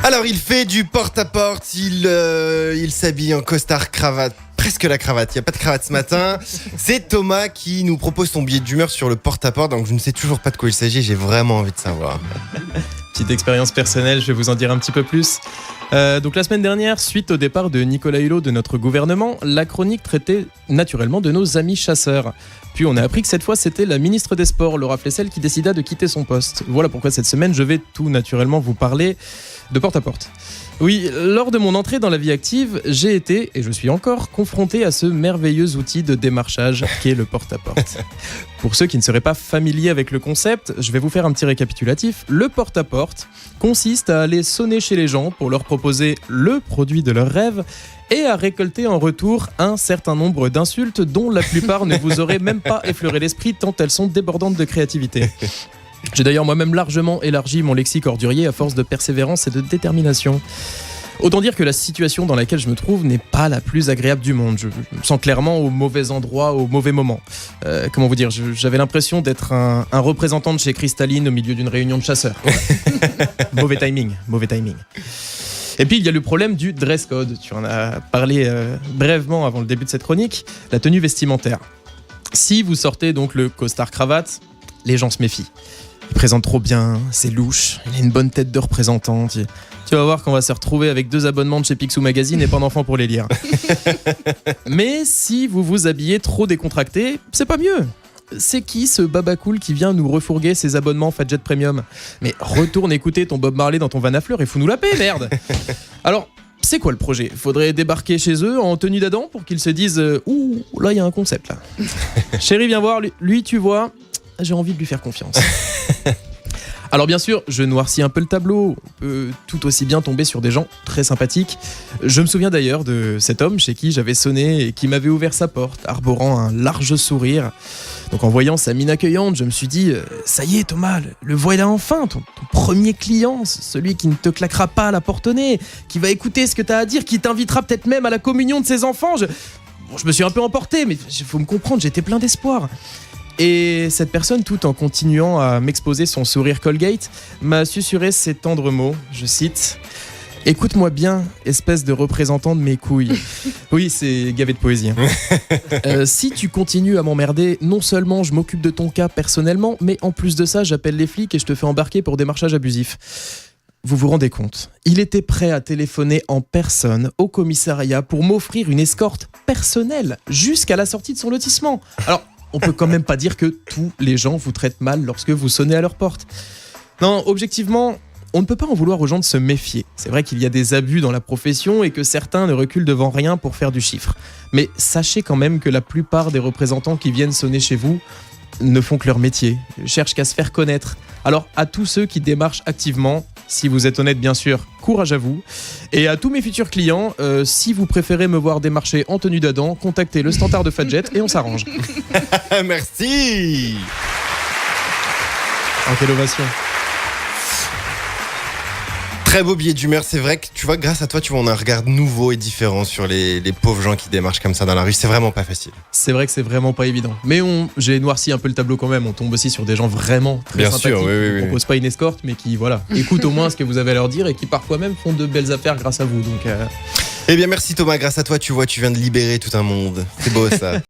Alors, il fait du porte-à-porte, il s'habille en costard cravate, presque la cravate, il n'y a pas de cravate ce matin. C'est Thomas qui nous propose son billet d'humeur sur le porte-à-porte, donc je ne sais toujours pas de quoi il s'agit, j'ai vraiment envie de savoir. Petite expérience personnelle, je vais vous en dire un petit peu plus. Donc la semaine dernière, suite au départ de Nicolas Hulot de notre gouvernement, la chronique traitait naturellement de nos amis chasseurs. Puis on a appris que cette fois c'était la ministre des Sports, Laura Flessel, qui décida de quitter son poste. Voilà pourquoi cette semaine je vais tout naturellement vous parler de porte-à-porte. Oui, lors de mon entrée dans la vie active, j'ai été, et je suis encore, confronté à ce merveilleux outil de démarchage qu'est le porte-à-porte. Pour ceux qui ne seraient pas familiers avec le concept, je vais vous faire un petit récapitulatif. Le porte-à-porte consiste à aller sonner chez les gens pour leur proposer le produit de leur rêve et à récolter en retour un certain nombre d'insultes dont la plupart ne vous auraient même pas effleuré l'esprit tant elles sont débordantes de créativité. J'ai d'ailleurs moi-même largement élargi mon lexique ordurier à force de persévérance et de détermination. Autant dire que la situation dans laquelle je me trouve n'est pas la plus agréable du monde. Je me sens clairement au mauvais endroit, au mauvais moment. Comment vous dire, j'avais l'impression d'être un représentant de chez Cristalline au milieu d'une réunion de chasseurs. Mauvais timing. Et puis il y a le problème du dress code. Tu en as parlé brièvement avant le début de cette chronique, la tenue vestimentaire. Si vous sortez donc le costard cravate, les gens se méfient. Il présente trop bien, c'est louche, il a une bonne tête de représentant. Tu vas voir qu'on va se retrouver avec 2 abonnements de chez Picsou Magazine et pas d'enfants pour les lire. Mais si vous vous habillez trop décontracté, c'est pas mieux. C'est qui ce baba cool qui vient nous refourguer ses abonnements Fadjet Premium ? Mais retourne écouter ton Bob Marley dans ton van à fleurs et fous-nous la paix, merde. Alors, c'est quoi le projet ? Faudrait débarquer chez eux en tenue d'Adam pour qu'ils se disent « Ouh, là il y a un concept là. » Chérie, viens voir, lui tu vois, j'ai envie de lui faire confiance. Alors bien sûr, je noircis un peu le tableau, on peut tout aussi bien tomber sur des gens très sympathiques. Je me souviens d'ailleurs de cet homme chez qui j'avais sonné et qui m'avait ouvert sa porte, arborant un large sourire. Donc en voyant sa mine accueillante, je me suis dit « Ça y est Thomas, le voilà enfin, ton premier client, celui qui ne te claquera pas à la porte au nez, qui va écouter ce que tu as à dire, qui t'invitera peut-être même à la communion de ses enfants. » Je me suis un peu emporté, mais il faut me comprendre, j'étais plein d'espoir. Et cette personne, tout en continuant à m'exposer son sourire Colgate, m'a susurré ces tendres mots, je cite « Écoute-moi bien, espèce de représentant de mes couilles. » Oui, c'est gavé de poésie. Si tu continues à m'emmerder, non seulement je m'occupe de ton cas personnellement, mais en plus de ça, j'appelle les flics et je te fais embarquer pour démarchage abusif. Vous vous rendez compte ? Il était prêt à téléphoner en personne au commissariat pour m'offrir une escorte personnelle jusqu'à la sortie de son lotissement. Alors, on peut quand même pas dire que tous les gens vous traitent mal lorsque vous sonnez à leur porte. Non, objectivement, on ne peut pas en vouloir aux gens de se méfier. C'est vrai qu'il y a des abus dans la profession et que certains ne reculent devant rien pour faire du chiffre. Mais sachez quand même que la plupart des représentants qui viennent sonner chez vous ne font que leur métier, cherchent qu'à se faire connaître. Alors à tous ceux qui démarchent activement, si vous êtes honnête bien sûr, courage à vous. Et à tous mes futurs clients, si vous préférez me voir démarcher en tenue d'Adam, contactez le standard de Fadjet et on s'arrange. Merci. Oh, quelle ovation. Très beau billet d'humeur, c'est vrai que tu vois, grâce à toi, tu vois, on a un regard nouveau et différent sur les pauvres gens qui démarchent comme ça dans la rue. C'est vraiment pas facile. C'est vrai que c'est vraiment pas évident. Mais j'ai noirci un peu le tableau quand même. On tombe aussi sur des gens vraiment très bien sympathiques sûr, oui, qui ne proposent pas une escorte, mais qui écoutent au moins ce que vous avez à leur dire et qui parfois même font de belles affaires grâce à vous. Donc, Eh bien, merci Thomas, grâce à toi, tu vois, tu viens de libérer tout un monde. C'est beau ça.